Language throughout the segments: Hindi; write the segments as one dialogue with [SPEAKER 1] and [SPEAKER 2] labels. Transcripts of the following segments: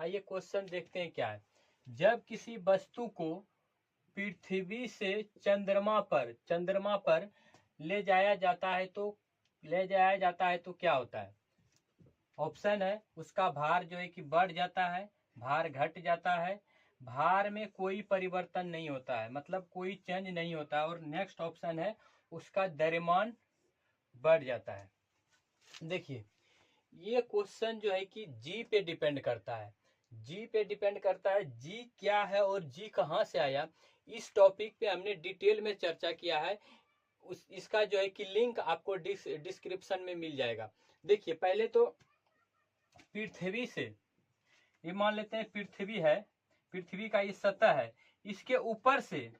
[SPEAKER 1] आइए क्वेश्चन देखते हैं क्या है। जब किसी वस्तु को पृथ्वी से चंद्रमा पर ले जाया जाता है तो क्या होता है। ऑप्शन है, उसका भार जो है कि बढ़ जाता है, भार घट जाता है, भार में कोई परिवर्तन नहीं होता है, मतलब कोई चेंज नहीं होता है, और नेक्स्ट ऑप्शन है उसका द्रव्यमान बढ़ जाता है। देखिए ये क्वेश्चन जो है कि जी पे डिपेंड करता है। जी पे डिपेंड करता है, जी क्या है और जी कहाँ से आया, इस टॉपिक पे हमने डिटेल में चर्चा किया है। इसका जो है कि लिंक आपको डिस्क्रिप्शन में मिल जाएगा। देखिए पहले तो पृथ्वी से, ये मान लेते हैं पृथ्वी है, पृथ्वी का ये सतह है, इसके ऊपर से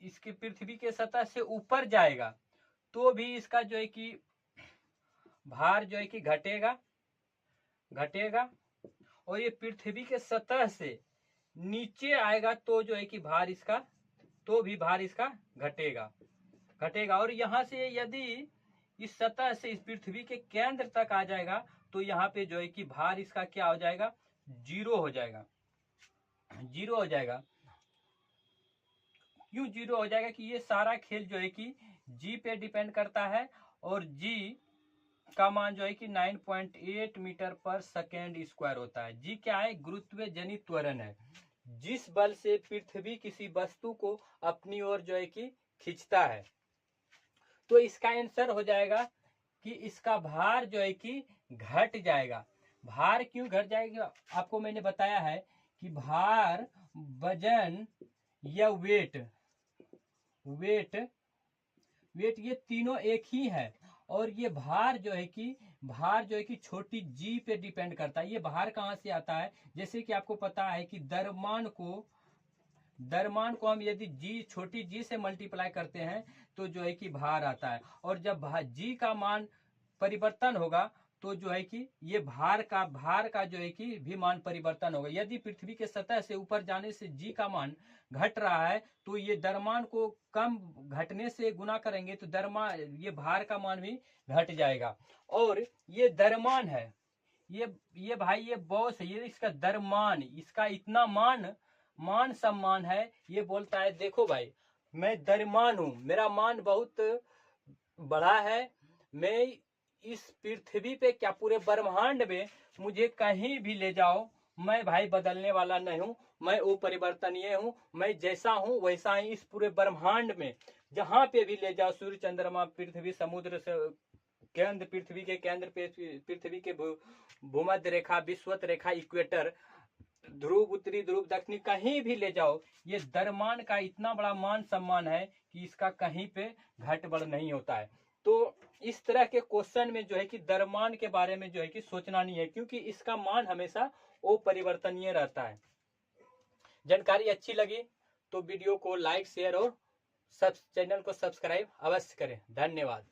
[SPEAKER 1] इसके पृथ्वी के सतह से ऊपर जाएगा तो भी इसका जो है कि भार जो है कि घटेगा, और ये पृथ्वी के सतह से नीचे आएगा तो जो है कि भार इसका घटेगा। और यहाँ से यदि इस सतह से इस पृथ्वी के केंद्र तक आ जाएगा तो यहाँ पे जो है कि भार इसका क्या हो जाएगा, जीरो हो जाएगा। क्यों जीरो हो जाएगा कि ये सारा खेल जो है कि जी पे डिपेंड करता है, और जी का मान जो है कि 9.8 मीटर पर सेकेंड स्क्वायर होता है। जी क्या है, गुरुत्व जनित त्वरण है, जिस बल से पृथ्वी किसी वस्तु को अपनी ओर जो है कि खींचता है। तो इसका आंसर हो जाएगा कि इसका भार जो है कि घट जाएगा। भार क्यों घट जाएगा, आपको मैंने बताया है कि भार, वजन या वेट ये तीनों एक ही है, और ये भार जो है कि छोटी जी पे डिपेंड करता है। ये भार कहाँ से आता है, जैसे कि आपको पता है कि द्रव्यमान को हम यदि जी, छोटी जी से मल्टीप्लाई करते हैं तो जो है कि भार आता है, और जब जी का मान परिवर्तन होगा तो जो है कि ये भार का जो है कि भी मान परिवर्तन होगा। यदि पृथ्वी के सतह से ऊपर जाने से जी का मान घट रहा है तो ये द्रव्यमान को कम घटने से गुना करेंगे तो ये भार का मान भी घट जाएगा। और ये द्रव्यमान है, ये भाई ये बॉस है, ये इसका द्रव्यमान, इसका इतना मान सम्मान है। ये बोलता है देखो भाई मैं द्रव्यमान हूं, मेरा मान बहुत बड़ा है, मैं इस पृथ्वी पे क्या पूरे ब्रह्मांड में मुझे कहीं भी ले जाओ, मैं भाई बदलने वाला नहीं हूं, मैं वो परिवर्तनीय हूं, मैं जैसा हूं वैसा ही इस पूरे ब्रह्मांड में जहां पे भी ले जाओ, सूर्य चंद्रमा पृथ्वी समुद्र से केंद्र, पृथ्वी के केंद्र पे, पृथ्वी के भूमध्य रेखा, विषुवत रेखा, इक्वेटर, ध्रुव, उत्तरी ध्रुव, दक्षिणी, कहीं भी ले जाओ, ये द्रव्यमान का इतना बड़ा मान सम्मान है कि इसका कहीं पे घट बढ़ नहीं होता है। तो इस तरह के क्वेश्चन में जो है कि द्रव्यमान के बारे में जो है कि सोचना नहीं है, क्योंकि इसका मान हमेशा अपरिवर्तनीय रहता है। जानकारी अच्छी लगी तो वीडियो को लाइक, शेयर और चैनल को सब्सक्राइब अवश्य करें। धन्यवाद।